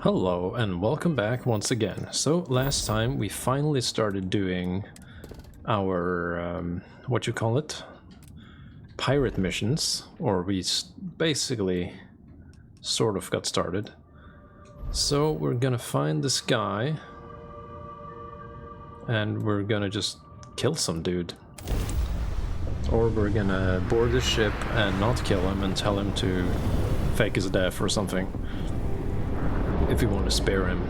Hello and welcome back once again. So last time we finally started doing our, what you call it? Pirate missions, or we basically sort of got started. So we're gonna find this guy and we're gonna just kill some dude. Or we're gonna board the ship and not kill him and tell him to fake his death or something. If you want to spare him.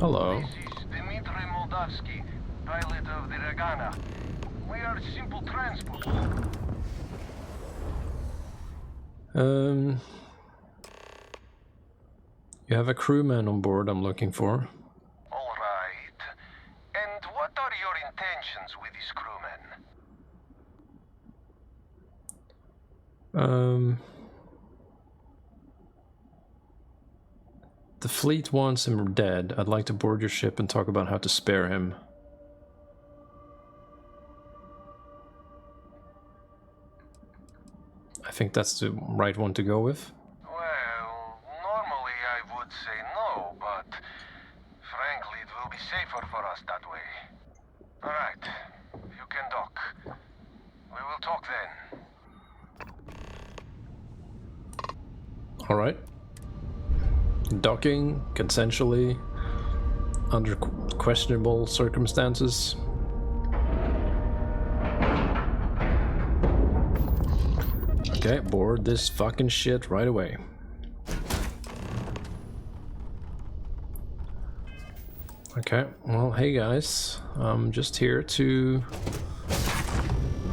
Hello. This is Dmitry Moldavsky, pilot of the Ragana. We are simple transport. You have a crewman on board I'm looking for. All right. And what are your intentions with this crewman? The fleet wants him dead. I'd like to board your ship and talk about how to spare him. I think that's the right one to go with. Well, normally I would say no, but frankly it will be safer for us that way. All right. You can dock. We will talk then. All right. Docking consensually under questionable circumstances. Okay, board this fucking shit right away. Okay, well, hey guys, I'm just here to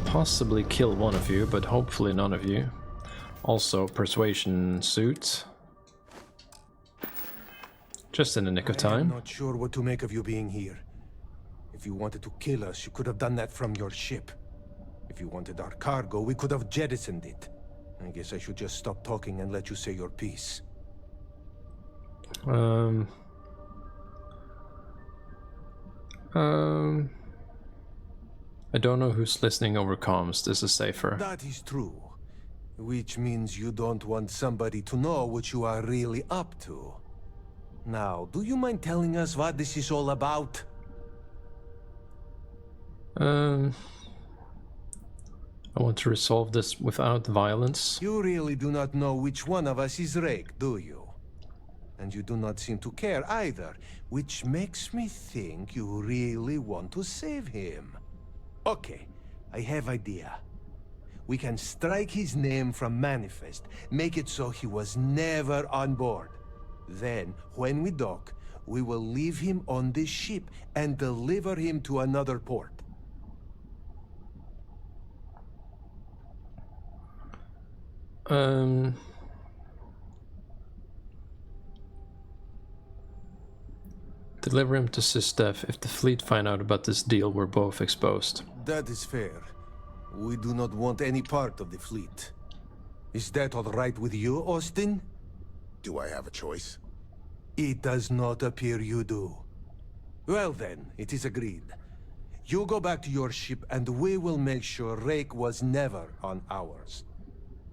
possibly kill one of you, but hopefully none of you. Also, persuasion suit. Just in the nick of time. I'm not sure what to make of you being here. If you wanted to kill us, you could have done that from your ship. If you wanted our cargo, we could have jettisoned it. I guess I should just stop talking and let you say your piece. I don't know who's listening over comms. This is safer. That is true. Which means you don't want somebody to know what you are really up to. Now, do you mind telling us what this is all about? I want to resolve this without violence. You really do not know which one of us is Rake, do you? And you do not seem to care either, which makes me think you really want to save him. Okay, I have idea. We can strike his name from Manifest, make it so he was never on board. Then, when we dock, we will leave him on this ship and deliver him to another port. Deliver him to Sistef. If the fleet find out about this deal, we're both exposed. That is fair. We do not want any part of the fleet. Is that all right with you, Austin? Do I have a choice? It does not appear you do. Well then, it is agreed. You go back to your ship and we will make sure Rake was never on ours.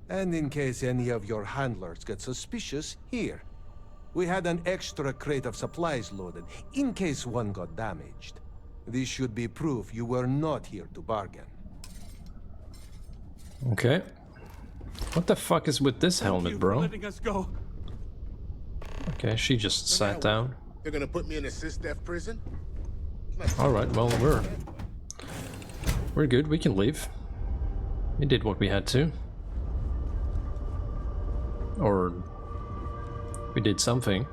And in case any of your handlers get suspicious, here. We had an extra crate of supplies loaded, in case one got damaged. This should be proof you were not here to bargain. Okay. What the fuck is with this helmet, bro? Letting us go. Okay, she just sat down. They're gonna put me in a sys-def prison? Alright, well, we're good. We can leave. We did what we had to. Or we did something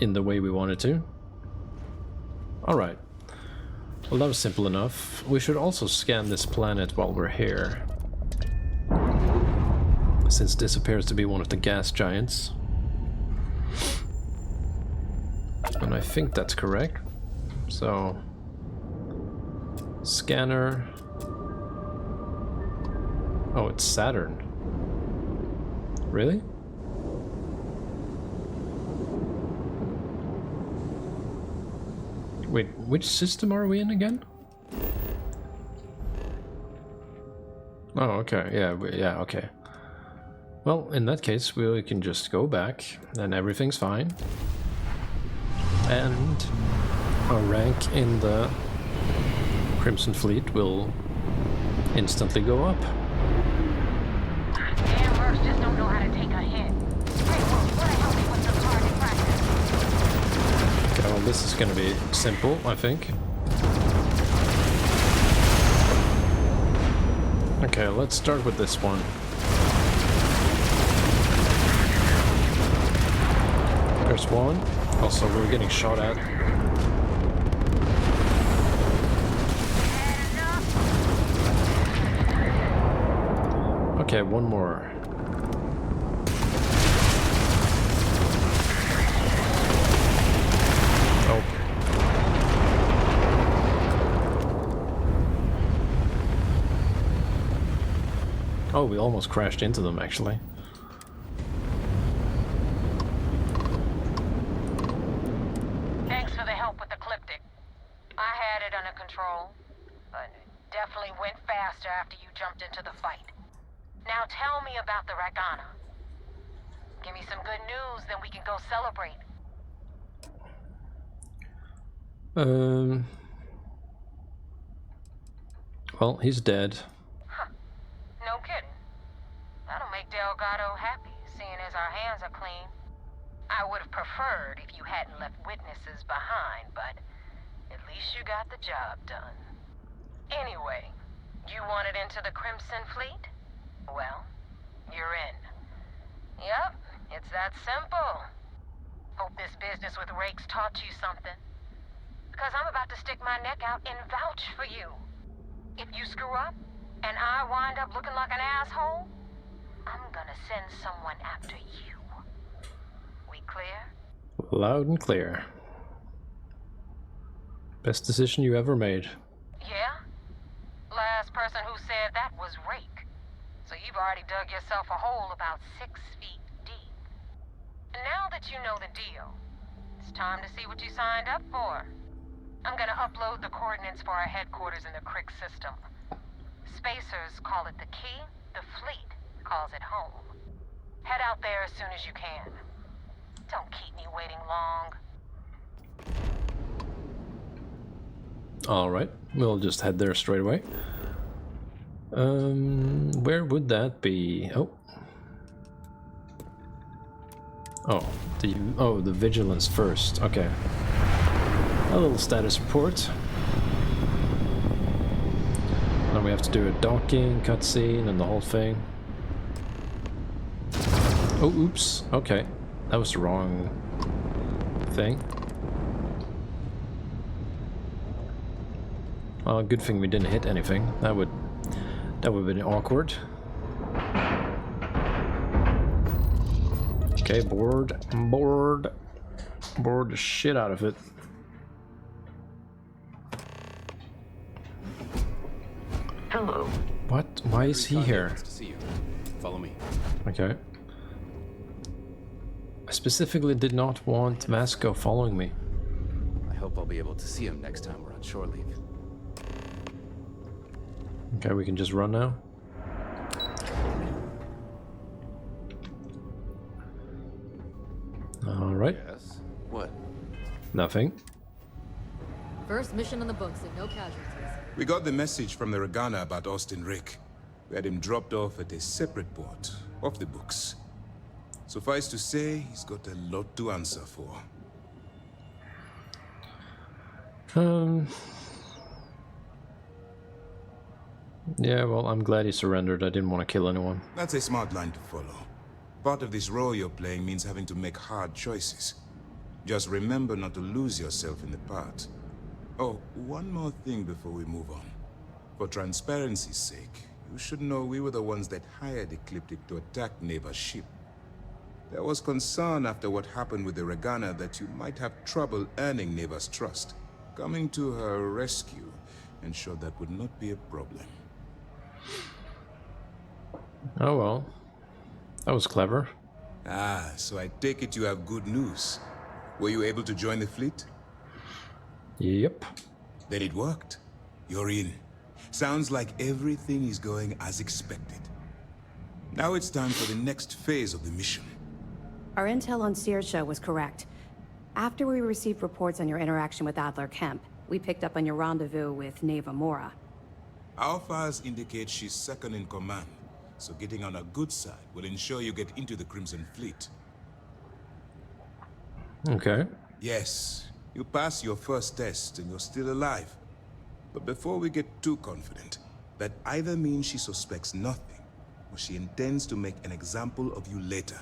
in the way we wanted to. Alright. Well, that was simple enough. We should also scan this planet while we're here, since this appears to be one of the gas giants. And I think that's correct. So, scanner. Oh, it's Saturn. Really? Wait, which system are we in again? Oh, okay. Yeah, okay. Well, in that case, we can just go back, and everything's fine. And our rank in the Crimson Fleet will instantly go up. Damn Mercs just don't know how to take a hint. Hey, wanna help me with some target practice? Okay, well, this is gonna be simple, I think. Okay, let's start with this one. There's one. Also, we're getting shot at. Okay, one more. Oh. Oh, we almost crashed into them, actually. Thanks for the help with the Ecliptic. I had it under control, but it definitely went faster after you jumped into the fight. Now tell me about the Ragana. Give me some good news, then we can go celebrate. Well, he's dead. Huh. No kidding. That'll make Delgado happy, seeing as our hands are clean. I would have preferred if you hadn't left witnesses behind, but at least you got the job done. Anyway, you wanted into the Crimson Fleet? Well, you're in. Yep, it's that simple. Hope this business with Rakes taught you something. Because I'm about to stick my neck out and vouch for you. If you screw up, and I wind up looking like an asshole, I'm gonna send someone after you. We clear? Loud and clear. Best decision you ever made. Yeah? Last person who said that was Rake. So you've already dug yourself a hole about 6 feet deep. And now that you know the deal, it's time to see what you signed up for. I'm gonna upload the coordinates for our headquarters in the Crick system. Spacers call it the key, the fleet calls it home. Head out there as soon as you can. Don't keep me waiting long. Alright, we'll just head there straight away. Where would that be? Oh. Oh, the vigilance first. Okay. A little status report. Then we have to do a docking, cutscene, and the whole thing. Oh, oops. Okay. That was the wrong thing. Well, good thing we didn't hit anything. That would have been awkward. Okay, board the shit out of it. Hello. What? Why is he here? Wants to see you. Follow me. Okay. I specifically did not want Vasco following me. I hope I'll be able to see him next time we're on shore leave. Okay, we can just run now. Alright. Yes? What? Nothing. First mission in the books and no casualties. We got the message from the Ragana about Austin Rick. We had him dropped off at a separate port, off the books. Suffice to say, he's got a lot to answer for. Yeah, well, I'm glad he surrendered. I didn't want to kill anyone. That's a smart line to follow. Part of this role you're playing means having to make hard choices. Just remember not to lose yourself in the part. Oh, one more thing before we move on. For transparency's sake, you should know we were the ones that hired Ecliptic to attack Neva's ship. There was concern after what happened with the Ragana that you might have trouble earning Neva's trust. Coming to her rescue ensured that would not be a problem. Oh well. That was clever. Ah, so I take it you have good news. Were you able to join the fleet? Yep. Then it worked. You're in. Sounds like everything is going as expected. Now it's time for the next phase of the mission. Our intel on Searsha was correct. After we received reports on your interaction with Adler Kemp, we picked up on your rendezvous with Neva Mora. Our files indicate she's second in command, so getting on her good side will ensure you get into the Crimson Fleet. Okay. Yes, you pass your first test and you're still alive. But before we get too confident, that either means she suspects nothing, or she intends to make an example of you later.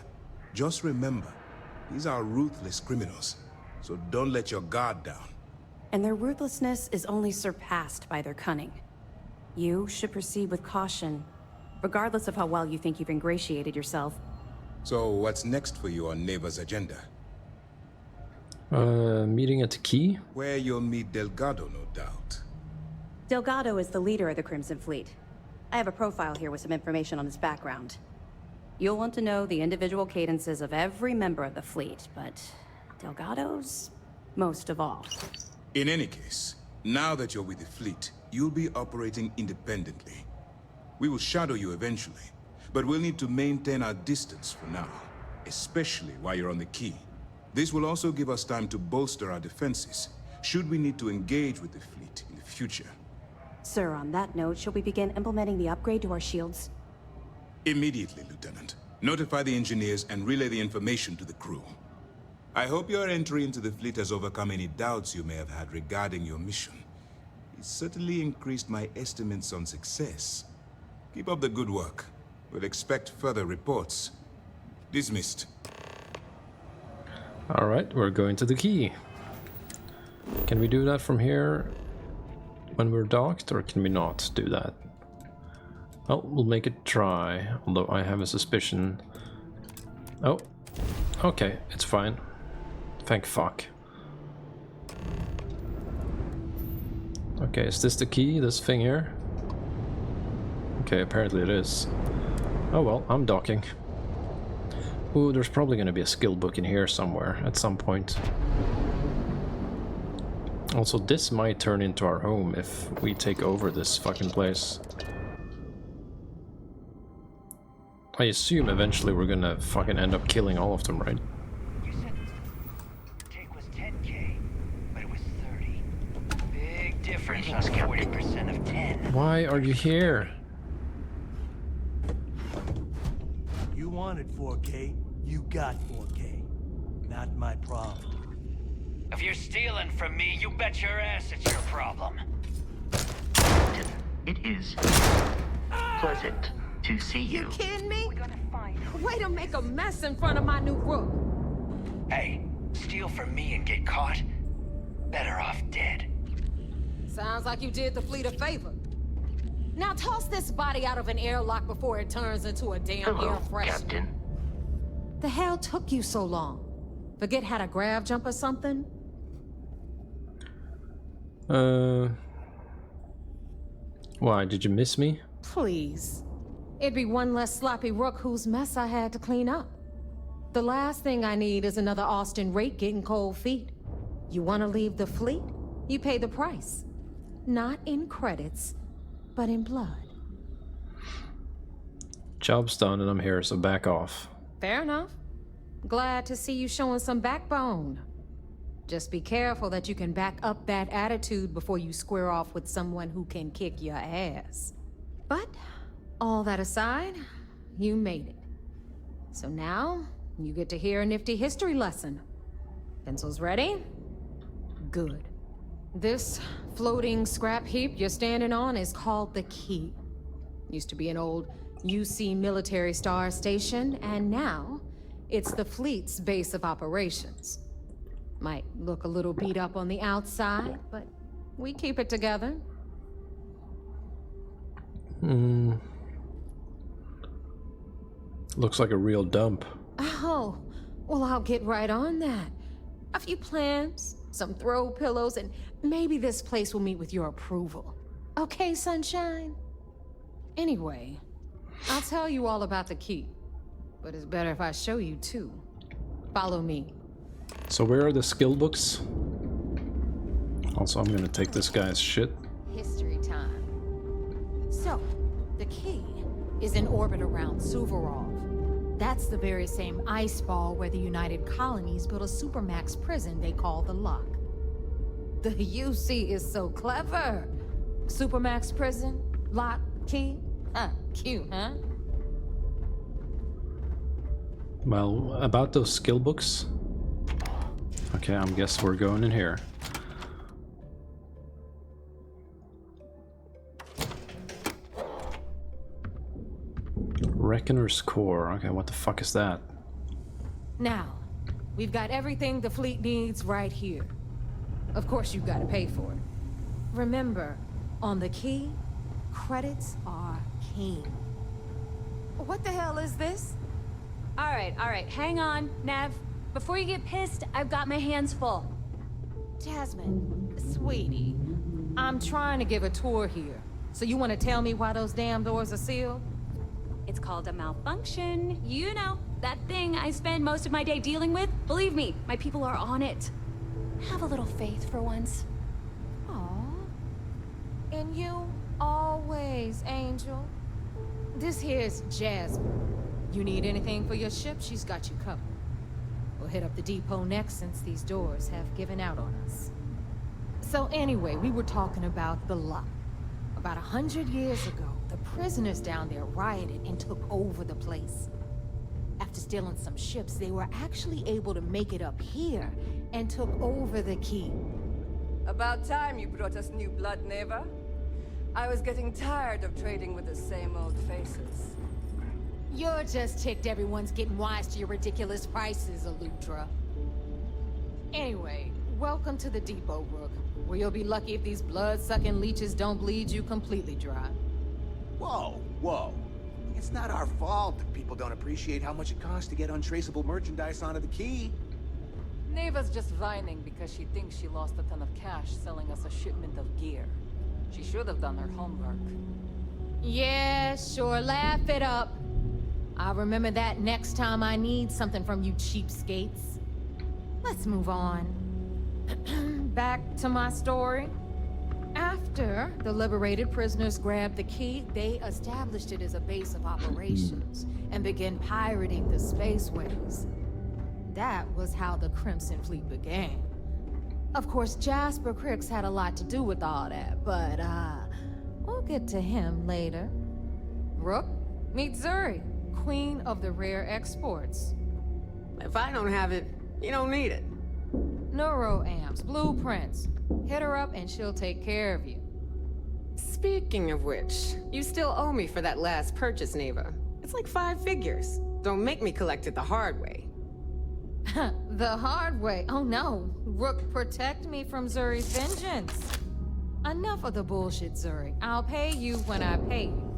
Just remember, these are ruthless criminals, so don't let your guard down. And their ruthlessness is only surpassed by their cunning. You should proceed with caution, regardless of how well you think you've ingratiated yourself. So what's next for you on Neva's agenda? Meeting at the key? Where you'll meet Delgado, no doubt. Delgado is the leader of the Crimson Fleet. I have a profile here with some information on his background. You'll want to know the individual cadences of every member of the fleet, but Delgado's most of all. In any case, now that you're with the fleet, you'll be operating independently. We will shadow you eventually, but we'll need to maintain our distance for now, especially while you're on the key. This will also give us time to bolster our defenses, should we need to engage with the fleet in the future. Sir, on that note, shall we begin implementing the upgrade to our shields? Immediately, Lieutenant. Notify the engineers and relay the information to the crew. I hope your entry into the fleet has overcome any doubts you may have had regarding your mission. It certainly increased my estimates on success. Keep up the good work. We'll expect further reports. Dismissed. Alright, we're going to the key. Can we do that from here when we're docked, or can we not do that? Well, we'll make it try, although I have a suspicion. Oh, okay, it's fine. Thank fuck. Okay, is this the key, this thing here? Okay, apparently it is. Oh well, I'm docking. Ooh, there's probably gonna be a skill book in here somewhere at some point. Also, this might turn into our home if we take over this fucking place. I assume eventually we're gonna fucking end up killing all of them, right? You said the take was 10K, but it was 30. Big difference on 40% of 10. Why are you here? You wanted 4K, you got 4K. Not my problem. If you're stealing from me, you bet your ass it's your problem. It is pleasant to see you. Kidding me? Way to make a mess in front of my new rook. Hey, steal from me and get caught? Better off dead. Sounds like you did the fleet a favor. Now toss this body out of an airlock before it turns into a damn Hello, air freshener. Captain. The hell took you so long? Forget how to grav jump or something? Why, did you miss me? Please. It'd be one less sloppy rook whose mess I had to clean up. The last thing I need is another Austin Rake getting cold feet. You want to leave the fleet? You pay the price. Not in credits, but in blood. Job's done and I'm here, so back off. Fair enough. Glad to see you showing some backbone. Just be careful that you can back up that attitude before you square off with someone who can kick your ass. But, all that aside, you made it. So now, you get to hear a nifty history lesson. Pencils ready? Good. This floating scrap heap you're standing on is called the Key. Used to be an old UC military star station, and now it's the fleet's base of operations. Might look a little beat up on the outside, but we keep it together. Looks like a real dump. Oh, well, I'll get right on that. A few plans, some throw pillows, and maybe this place will meet with your approval. Okay, sunshine? Anyway, I'll tell you all about the key, but it's better if I show you too. Follow me. So where are the skill books? Also, I'm gonna take this guy's shit. History time. So, the key is in orbit around Suvorov. That's the very same ice ball where the United Colonies built a supermax prison they call the Lock. The UC is so clever. Supermax prison, lock, key. Cute, huh? Well, about those skill books. Okay, I guess we're going in here. Reckoner's Core. Okay, what the fuck is that? Now, we've got everything the fleet needs right here. Of course, you've got to pay for it. Remember, on the key, credits are king. What the hell is this? All right, hang on, Nev. Before you get pissed, I've got my hands full. Jasmine, sweetie, I'm trying to give a tour here. So you want to tell me why those damn doors are sealed? It's called a malfunction. You know, that thing I spend most of my day dealing with. Believe me, my people are on it. Have a little faith for once. Aw. And you always, Angel. This here's Jasmine. You need anything for your ship, she's got you covered. We'll hit up the depot next since these doors have given out on us. So anyway, we were talking about the Lock. About 100 years ago, the prisoners down there rioted and took over the place. After stealing some ships, they were actually able to make it up here and took over the key. About time you brought us new blood, Neva. I was getting tired of trading with the same old faces. You're just ticked everyone's getting wise to your ridiculous prices, Elutra. Anyway, welcome to the depot, Rook, where you'll be lucky if these blood-sucking leeches don't bleed you completely dry. Whoa, whoa. It's not our fault that people don't appreciate how much it costs to get untraceable merchandise onto the key. Neva's just whining because she thinks she lost a ton of cash selling us a shipment of gear. She should have done her homework. Yeah, sure, laugh it up. I'll remember that next time I need something from you cheapskates. Let's move on. Back to my story. After the liberated prisoners grabbed the key, they established it as a base of operations and began pirating the spaceways. That was how the Crimson Fleet began. Of course, Jasper Cricks had a lot to do with all that, but we'll get to him later. Rook, meet Zuri, Queen of the Rare Exports. If I don't have it, you don't need it. Neuroamps, blueprints. Hit her up and she'll take care of you. Speaking of which, you still owe me for that last purchase, Neva. It's like 5 figures. Don't make me collect it the hard way. The hard way? Oh no. Rook, protect me from Zuri's vengeance. Enough of the bullshit, Zuri. I'll pay you when I pay you.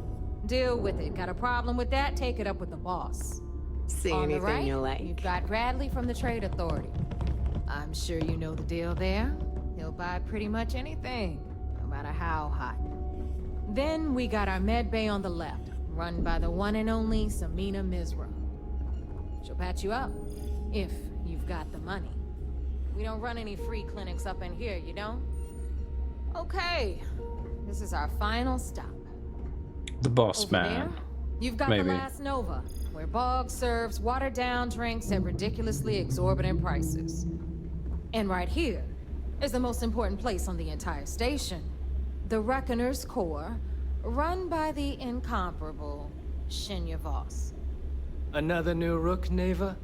Deal with it. Got a problem with that? Take it up with the boss. See On anything the right, you like. You've got Bradley from the Trade Authority. I'm sure you know the deal there. He'll buy pretty much anything, no matter how hot. Then we got our med bay on the left, run by the one and only Samina Mizra. She'll patch you up, if you've got the money. We don't run any free clinics up in here, you don't? Okay, this is our final stop. The boss Over man. there, you've got Maybe. the Last Nova, where Bog serves watered-down drinks at ridiculously exorbitant prices. And right here is the most important place on the entire station. The Reckoner's Core, run by the incomparable Shinya Voss. Another new Rook, Neva?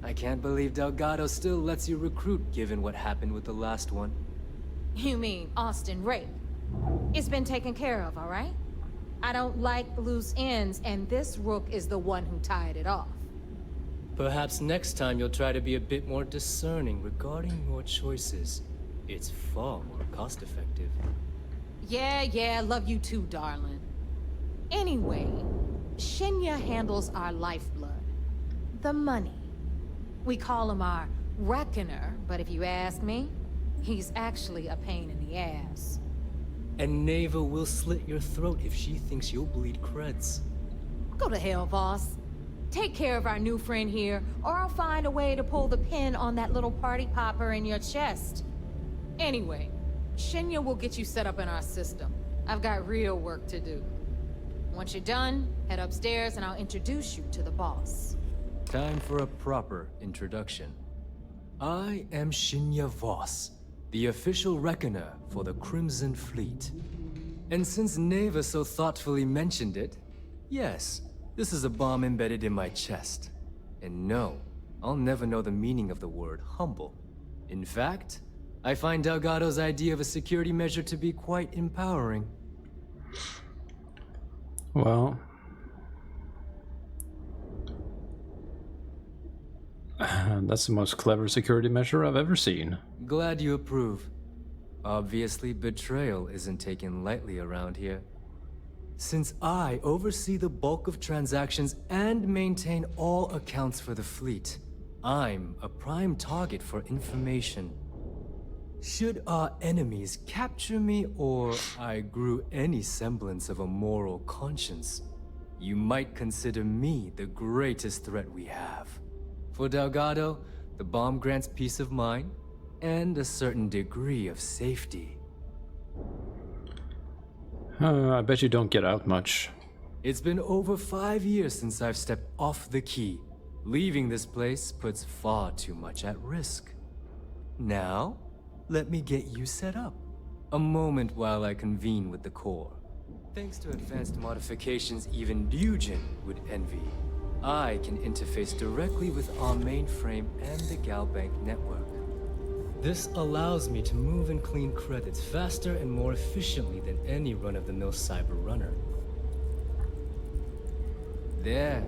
I can't believe Delgado still lets you recruit, given what happened with the last one. You mean Austin Rape? It's been taken care of, all right? I don't like loose ends, and this Rook is the one who tied it off. Perhaps next time you'll try to be a bit more discerning regarding your choices. It's far more cost-effective. Yeah, love you too, darling. Anyway, Shinya handles our lifeblood. The money. We call him our Reckoner, but if you ask me, he's actually a pain in the ass. And Neva will slit your throat if she thinks you'll bleed creds. Go to hell, boss. Take care of our new friend here, or I'll find a way to pull the pin on that little party popper in your chest. Anyway, Shinya will get you set up in our system. I've got real work to do. Once you're done, head upstairs and I'll introduce you to the boss. Time for a proper introduction. I am Shinya Voss, the official reckoner for the Crimson Fleet. And since Neva so thoughtfully mentioned it, yes, this is a bomb embedded in my chest. And no, I'll never know the meaning of the word humble. In fact, I find Delgado's idea of a security measure to be quite empowering. Well, that's the most clever security measure I've ever seen. Glad you approve. Obviously, betrayal isn't taken lightly around here. Since I oversee the bulk of transactions and maintain all accounts for the fleet, I'm a prime target for information. Should our enemies capture me or I grew any semblance of a moral conscience, you might consider me the greatest threat we have. For Delgado, the bomb grants peace of mind and a certain degree of safety. I bet you don't get out much. It's been over 5 years since I've stepped off the key. Leaving this place puts far too much at risk. Now, let me get you set up. A moment while I convene with the core. Thanks to advanced modifications even Ryujin would envy, I can interface directly with our mainframe and the Galbank network. This allows me to move and clean credits faster and more efficiently than any run-of-the-mill cyber runner. There,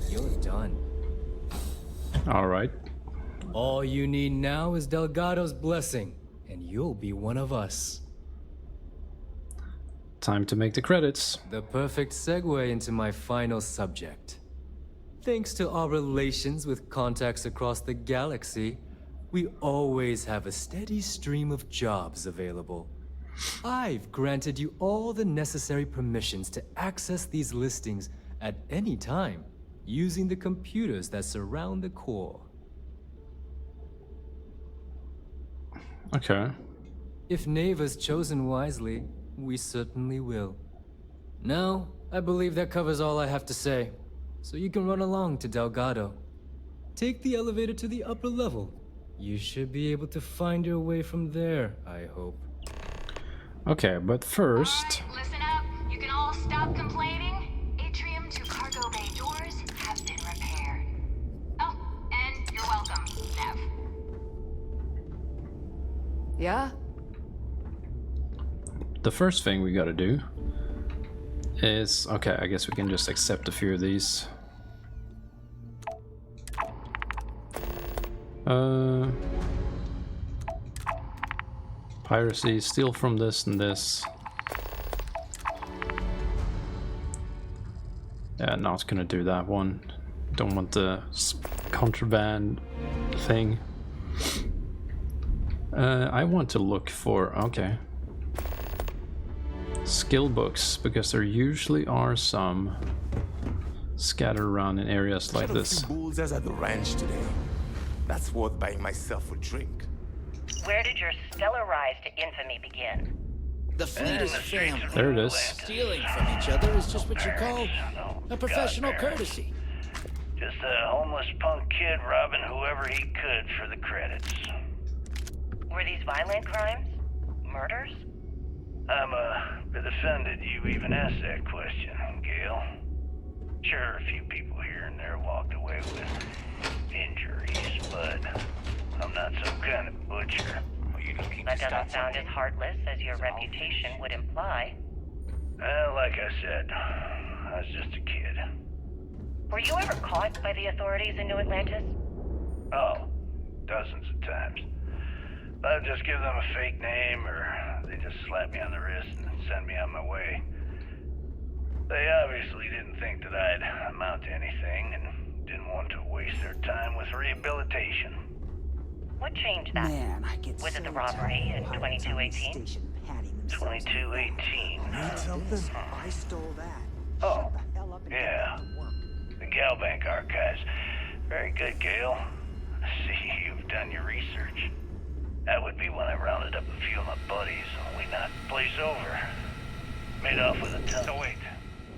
you're done. All right. All you need now is Delgado's blessing, and you'll be one of us. Time to make the credits. The perfect segue into my final subject. Thanks to our relations with contacts across the galaxy, we always have a steady stream of jobs available. I've granted you all the necessary permissions to access these listings at any time, using the computers that surround the core. Okay. If Neva's chosen wisely, we certainly will. Now, I believe that covers all I have to say, so you can run along to Delgado. Take the elevator to the upper level. You should be able to find your way from there, I hope. Okay, but first... All right, listen up. You can all stop complaining. Atrium to cargo bay doors have been repaired. Oh, and you're welcome, Nev. Yeah? The first thing we gotta do is... Okay, I guess we can just accept a few of these. Piracy, steal from this and this. Yeah, not gonna do that one. Don't want the contraband thing. I want to look for... Okay. Skill books, because there usually are some scattered around in areas like this. Bulls as at the ranch today. That's worth buying myself a drink. Where did your stellar rise to infamy begin? The fleet is a family. There it is. Stealing from each other is just what you call a professional courtesy. Just a homeless punk kid robbing whoever he could for the credits. Were these violent crimes? Murders? I'm a bit offended you even asked that question, Gale. Sure, a few people here and there walked away with injuries, but I'm not some kind of butcher. That doesn't sound as heartless as your reputation would imply. Well, like I said, I was just a kid. Were you ever caught by the authorities in New Atlantis? Oh, dozens of times. I'd just give them a fake name, or they just slap me on the wrist and send me on my way. They obviously didn't think that I'd amount to anything, and didn't want to waste their time with rehabilitation. What changed that? Man, I get Was it the so robbery in tired of 2218? 2218. Need something? I stole that. Oh, yeah. The Galbank archives. Very good, Gale. I see you've done your research. That would be when I rounded up a few of my buddies and we knocked the place over. Made off with a ton. So wait,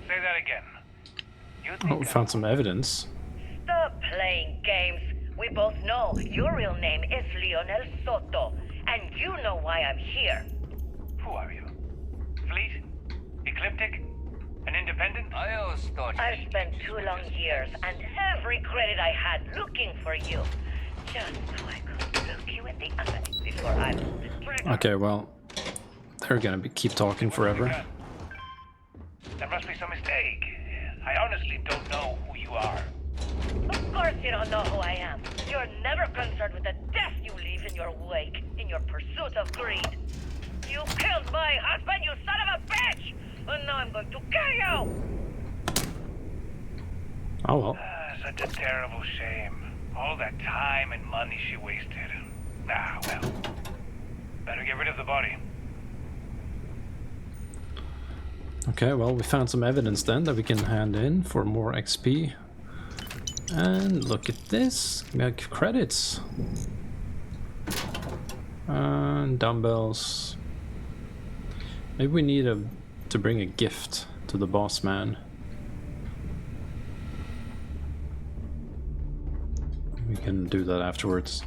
Say that again. You Oh, we found some evidence. Stop playing games. We both know your real name is Leonel Soto, and you know why I'm here. Who are you? Fleet? Ecliptic? An independent? I always thought I've spent 2 long years and every credit I had looking for you, just so I could look you in the eye before I pulled the trigger. Okay, well, they're gonna keep talking forever. There must be some mistake. I honestly don't know who you are. Of course you don't know who I am. You're never concerned with the death you leave in your wake, in your pursuit of greed. You killed my husband, you son of a bitch! And now I'm going to kill you! Oh well. Such a terrible shame. All that time and money she wasted. Ah, well. Better get rid of the body. Okay, well, we found some evidence then that we can hand in for more XP. And look at this. We have credits. And dumbbells. Maybe we need to bring a gift to the boss man. We can do that afterwards.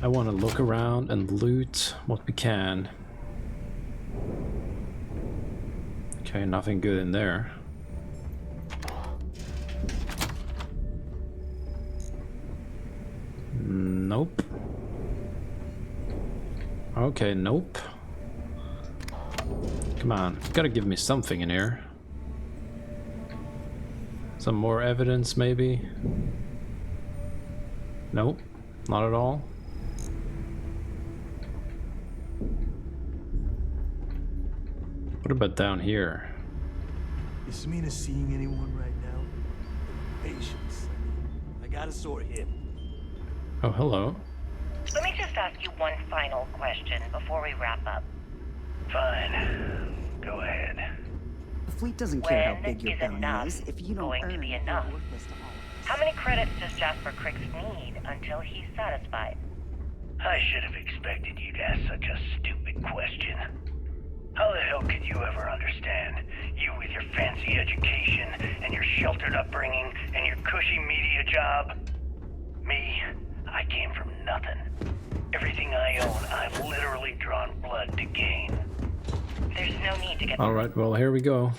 I want to look around and loot what we can. Okay, nothing good in there. Nope. Okay, nope. Come on, you gotta give me something in here. Some more evidence, maybe? Nope, not at all. What about down here? Is Samina seeing anyone right now? Patience. I gotta sort him. Oh, hello. Let me just ask you one final question before we wrap up. Fine. Go ahead. The fleet doesn't care how When big your is bounty enough is if you don't going earn to be it, enough? you're worthless to all of us. How many credits does Jasper Cricks need until he's satisfied? I should have expected you to ask such a stupid question. How the hell could you ever understand? You with your fancy education and your sheltered upbringing and your cushy media job? Me, I came from nothing. Everything I own, I've literally drawn blood to gain. There's no need to get... Alright, well, here we go.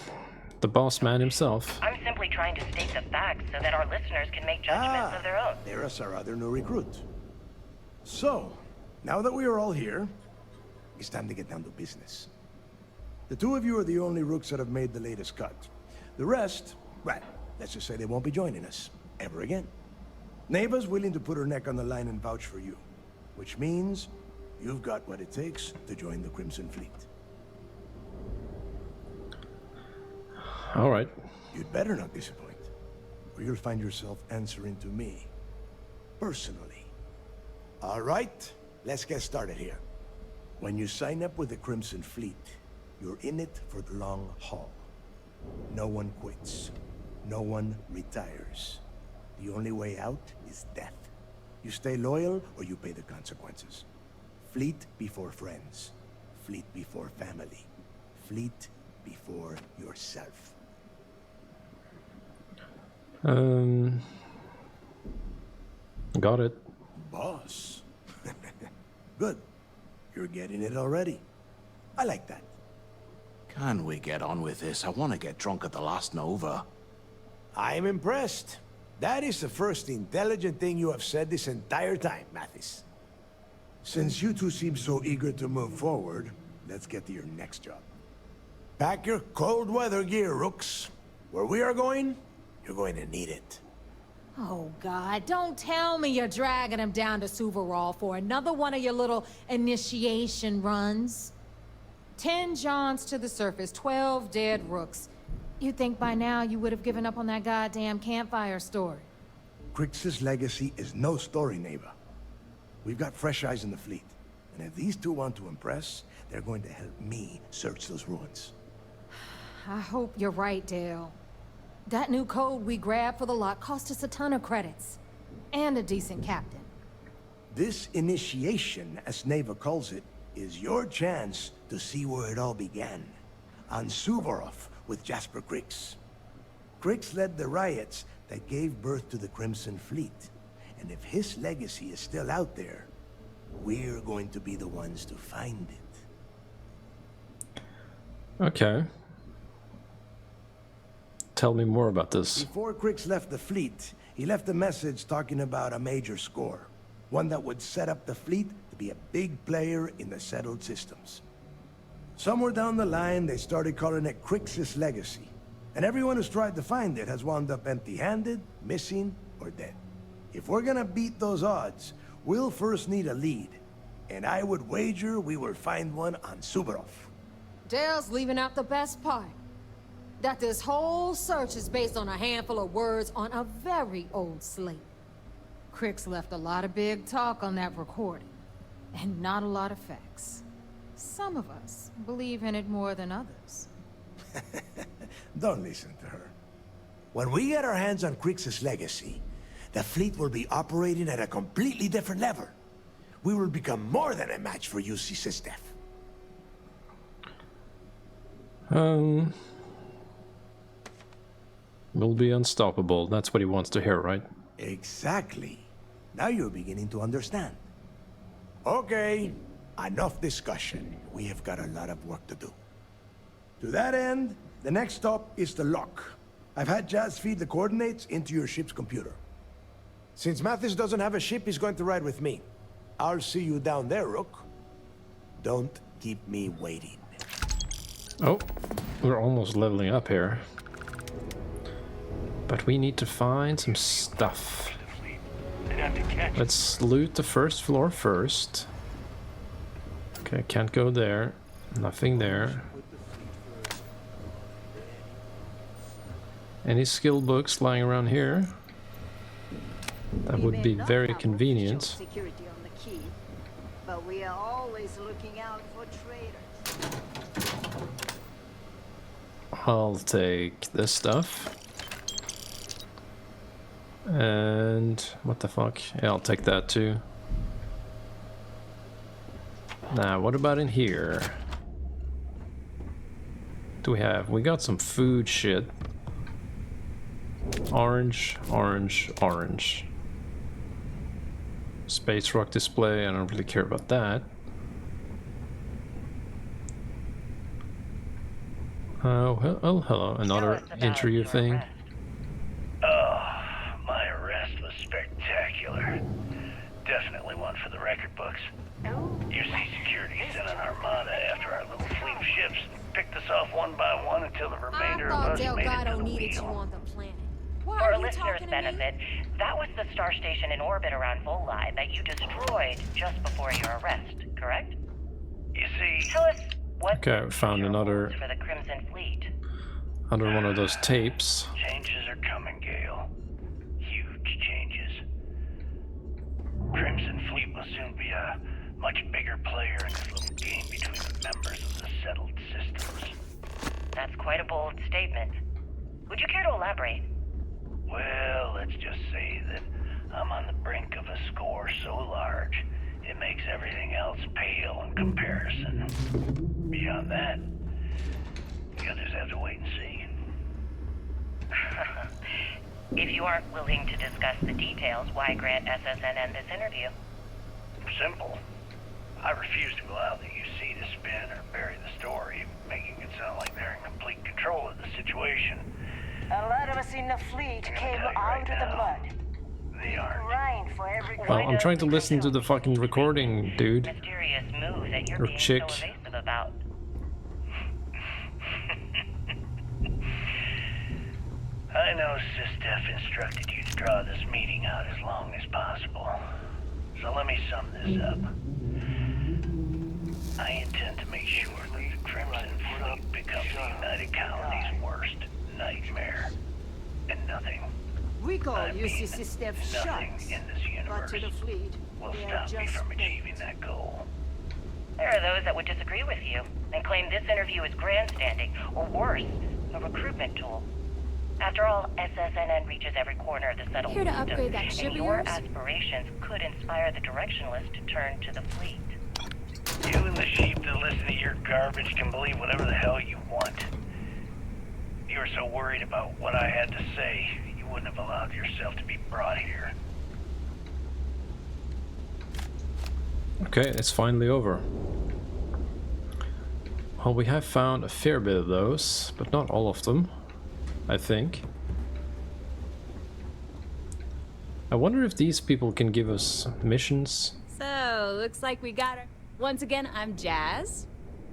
The boss man himself. I'm simply trying to state the facts so that our listeners can make judgments of their own. There's our other new recruit. So, now that we are all here, it's time to get down to business. The 2 of you are the only rooks that have made the latest cut. The rest, well, let's just say they won't be joining us ever again. Neva's willing to put her neck on the line and vouch for you, which means you've got what it takes to join the Crimson Fleet. All right. You'd better not disappoint, or you'll find yourself answering to me, personally. All right, let's get started here. When you sign up with the Crimson Fleet, you're in it for the long haul. No one quits. No one retires. The only way out is death. You stay loyal or you pay the consequences. Fleet before friends. Fleet before family. Fleet before yourself. Got it. Boss. Good. You're getting it already. I like that. Can we get on with this? I want to get drunk at the last Nova. I'm impressed. That is the first intelligent thing you have said this entire time, Mathis. Since you two seem so eager to move forward, let's get to your next job. Pack your cold weather gear, Rooks. Where we are going, you're going to need it. Oh, God, don't tell me you're dragging him down to Suvarall for another one of your little initiation runs. 10 Johns to the surface, 12 dead Rooks. You'd think by now you would have given up on that goddamn campfire story. Crix's legacy is no story, Neva. We've got fresh eyes in the fleet. And if these 2 want to impress, they're going to help me search those ruins. I hope you're right, Dale. That new code we grabbed for the lot cost us a ton of credits. And a decent captain. This initiation, as Neva calls it, is your chance to see where it all began. On Suvorov, with Jasper Crix. Crix led the riots that gave birth to the Crimson Fleet. And if his legacy is still out there, we're going to be the ones to find it. Okay. Tell me more about this. Before Crix left the fleet, he left a message talking about a major score. One that would set up the fleet to be a big player in the settled systems. Somewhere down the line, they started calling it Crix's Legacy. And everyone who's tried to find it has wound up empty-handed, missing, or dead. If we're gonna beat those odds, we'll first need a lead. And I would wager we will find one on Suvorov. Dale's leaving out the best part. That this whole search is based on a handful of words on a very old slate. Crix left a lot of big talk on that recording, and not a lot of facts. Some of us believe in it more than others. Don't listen to her. When we get our hands on Crix's legacy, the fleet will be operating at a completely different level. We will become more than a match for UC Sistef. We'll be unstoppable. That's what he wants to hear, right? Exactly. Now you're beginning to understand. Okay, enough discussion. We have got a lot of work to do. To that end, the next stop is the lock. I've had Jazz feed the coordinates into your ship's computer. Since Mathis doesn't have a ship, he's going to ride with me. I'll see you down there, Rook. Don't keep me waiting. Oh, we're almost leveling up here. But we need to find some stuff. Let's loot the first floor first. Okay, can't go there. Nothing there. Any skill books lying around here? That would be very convenient. Security on the key, but we are always looking out for traitors. I'll take this stuff. And what the fuck? Yeah, I'll take that too. Now, what about in here? Do we have? We got some food shit. Orange, orange, orange. Space rock display, I don't really care about that. Oh, hello, another interview thing. My arrest was spectacular. Definitely one for the record books. UC Security sent an armada after our little fleet of ships and picked us off one by one until the remainder of us made it to the wheel. On the planet. For a listener's benefit, that was the star station in orbit around Volii that you destroyed just before your arrest, correct? You see... Tell us what Okay, I found another for the Crimson Fleet. under one of those tapes. Changes are coming, Gale. Huge changes. Crimson Fleet will soon be a much bigger player in this little game between the members of the settled systems. That's quite a bold statement. Would you care to elaborate? Well, let's just say that I'm on the brink of a score so large, it makes everything else pale in comparison. Beyond that, you'll just have to wait and see. If you aren't willing to discuss the details, why grant SSNN this interview? Simple. I refuse to allow the UC to spin or bury the story, making it sound like they're in complete control of the situation. A lot of us in the fleet came out of the mud. They aren't. Grind for every Well, I'm trying to listen to the fucking recording, dude. Mysterious move that you're Or being chick. so evasive about. I know Sistef instructed you to draw this meeting out as long as possible. So let me sum this up. I intend to make sure that the Crimson Fleet becomes the United Colony's worst nightmare. And nothing, We call I mean UC Sistef nothing shucks, in this but to universe the fleet, will they are stop me just from achieving that goal. There are those that would disagree with you and claim this interview is grandstanding, or worse, a recruitment tool. After all, SSNN reaches every corner of the settled Here to system, upgrade that ship and of your yours? aspirations could inspire the directionalist to turn to the fleet. You and the sheep that listen to your garbage can believe whatever the hell you want. you were so worried about what I had to say, you wouldn't have allowed yourself to be brought here. Okay, it's finally over. Well, we have found a fair bit of those, but not all of them, I think. I wonder if these people can give us missions. So, looks like we got her. Once again, I'm Jazz,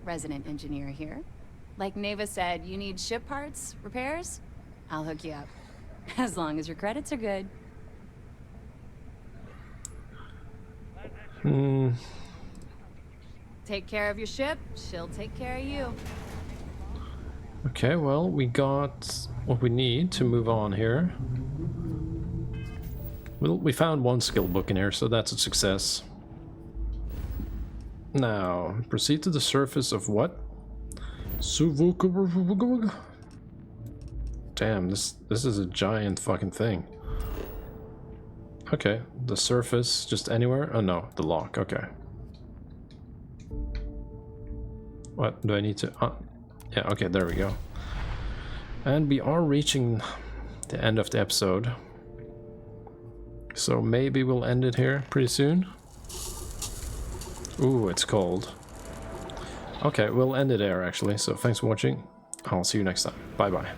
resident engineer here. Like Neva said, you need ship parts, repairs? I'll hook you up. As long as your credits are good. Take care of your ship, she'll take care of you. Okay, well, we got what we need to move on here. Well, we found one skill book in here, so that's a success. Now, proceed to the surface of what? Damn, this is a giant fucking thing. Okay, the surface, just anywhere? Oh no, the lock, okay. What, do I need to... yeah, okay, there we go. And we are reaching the end of the episode. So maybe we'll end it here pretty soon. Ooh, it's cold. Okay, we'll end it there actually, so thanks for watching. I'll see you next time. Bye bye.